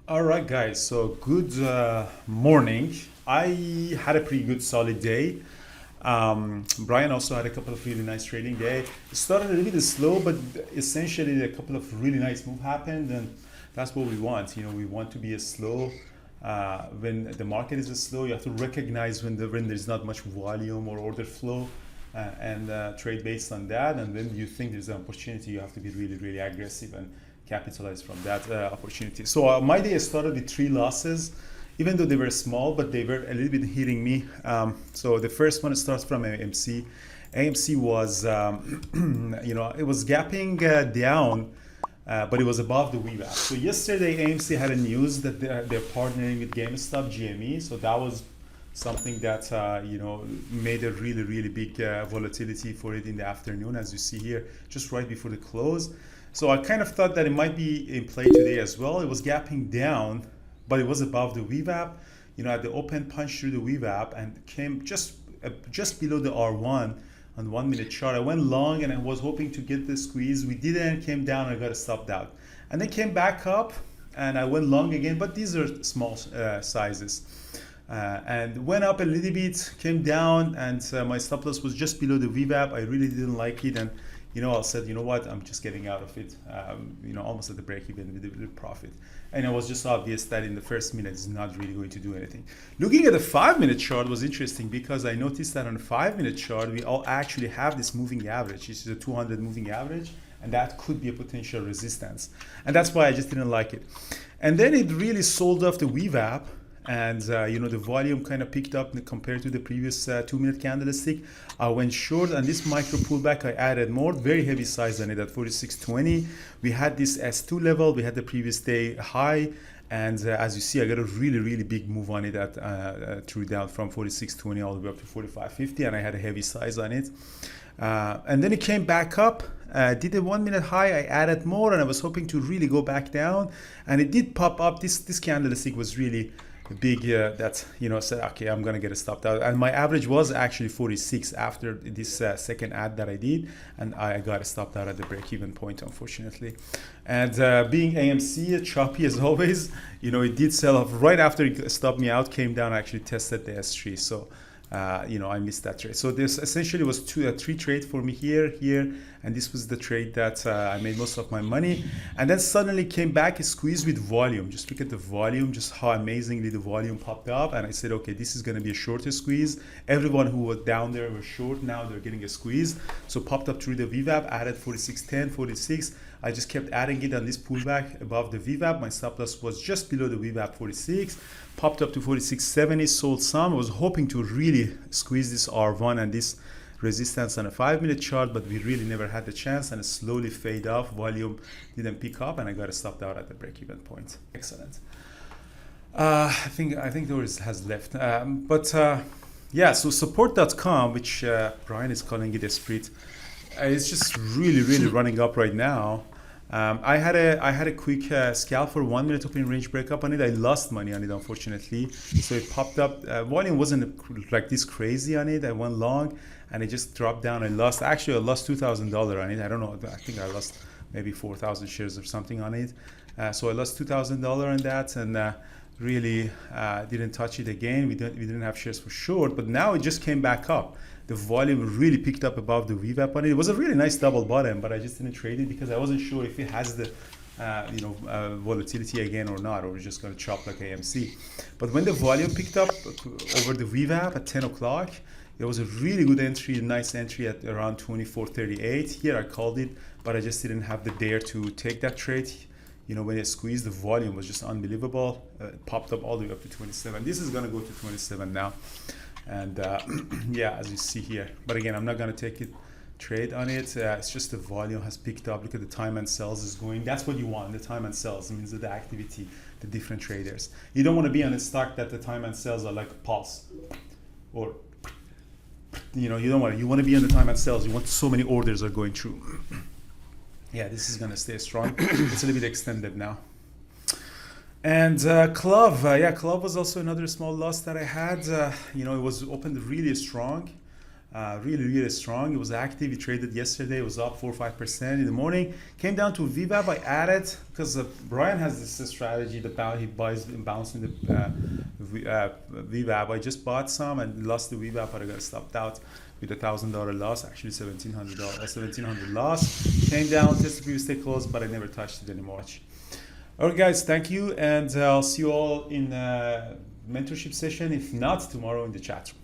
All right, guys. So good morning. I had a pretty good solid day. Brian also had a couple of really nice trading day. It started a little bit slow, but essentially a couple of really nice move happened, and that's what we want. We want to be a slow. When the market is slow, you have to recognize when there's not much volume or order flow, and trade based on that. And when you think there's an opportunity, you have to be really, really aggressive and capitalize from that opportunity. So my day started with three losses, even though they were small, but they were a little bit hitting me. So the first one starts from AMC. AMC was, it was gapping down, but it was above the VWAP. So yesterday, AMC had a news that they're partnering with GameStop, GME. So that was something that made a really, really big volatility for it in the afternoon, as you see here, just right before the close. So I kind of thought that it might be in play today as well. It was gapping down, but it was above the VWAP. At the open, punched through the VWAP and came just below the R1 on 1 minute chart. I went long and I was hoping to get the squeeze. We didn't, came down, I got a stopped out. And then came back up and I went long again, but these are small sizes. And went up a little bit, came down, and my stop loss was just below the VWAP. I really didn't like it, and I said, you know what, I'm just getting out of it. Almost at the break even with the profit. And it was just obvious that in the first minute it's not really going to do anything. Looking at the 5-minute chart was interesting because I noticed that on the 5-minute chart we all actually have this moving average. This is a 200 moving average, and that could be a potential resistance. And that's why I just didn't like it. And then it really sold off the VWAP. And the volume kind of picked up compared to the previous 2-minute candlestick. I went short, and this micro pullback I added more, very heavy size on it at 46.20. We had this S2 level, we had the previous day high, and as you see, I got a really, really big move on it at threw down from 46.20 all the way up to 45.50, and I had a heavy size on it. And then it came back up, did a 1-minute high, I added more, and I was hoping to really go back down, and it did pop up. This candlestick was really big, that said, okay, I'm gonna get a stopped out, and my average was actually 46 after this second ad that I did, and I got a stopped out at the break-even point, unfortunately. And being AMC choppy as always, it did sell off right after it stopped me out, came down, actually tested the S3. So I missed that trade. So this essentially was three trade for me here, and this was the trade that I made most of my money. And then suddenly came back, a squeeze with volume. Just look at the volume, just how amazingly the volume popped up. And I said, okay, this is going to be a shorter squeeze. Everyone who was down there was short. Now they're getting a squeeze. So popped up through the VWAP, added 46.10, 46. I just kept adding it on this pullback above the VWAP. My stop loss was just below the VWAP 46. Popped up to 46.70, sold some. I was hoping to really squeeze this R1 and this resistance on a 5-minute chart, but we really never had the chance, and it slowly fade off. Volume didn't pick up, and I got stopped out at the break-even point. Excellent. I think Doris has left, so support.com, which Brian is calling it a SPRT, it's just really, really running up right now. I had a quick scalp for 1 minute opening range breakup on it. I lost money on it, unfortunately. So it popped up. Volume wasn't like this crazy on it. I went long, and it just dropped down. I lost $2,000 on it. I don't know. I think I lost maybe 4,000 shares or something on it. So I lost $2,000 on that, and really didn't touch it again. We didn't have shares for short, but now it just came back up. The volume really picked up above the VWAP on it. It was a really nice double bottom, but I just didn't trade it because I wasn't sure if it has the volatility again or not, or we're just going to chop like AMC. But when the volume picked up over the VWAP at 10 o'clock, it was a really good entry, a nice entry at around 24.38. Here I called it, but I just didn't have the dare to take that trade. When it squeezed, the volume was just unbelievable. It popped up all the way up to 27. This is going to go to 27 now. And as you see here, but again, I'm not going to take it trade on it. It's just the volume has picked up. Look at the time and sells is going. That's what you want. The time and sells means that the activity, the different traders. You don't want to be on a stock that the time and sells are like a pulse, or you don't want to. You want to be on the time and sells. You want so many orders are going through. Yeah, this is going to stay strong. It's a little bit extended now. And Club was also another small loss that I had. It was opened really strong. really strong. It was active. It traded yesterday. It was up 4 or 5% in the morning. Came down to VWAP. I added because Brian has this strategy that he buys and bounces in the VWAP. I just bought some and lost the VWAP, but I got stopped out with $1,000 loss. Actually, $1,700 loss. Came down, tested the previous day close, but I never touched it anymore. All right, guys. Thank you, and I'll see you all in mentorship session. If not, tomorrow in the chat room.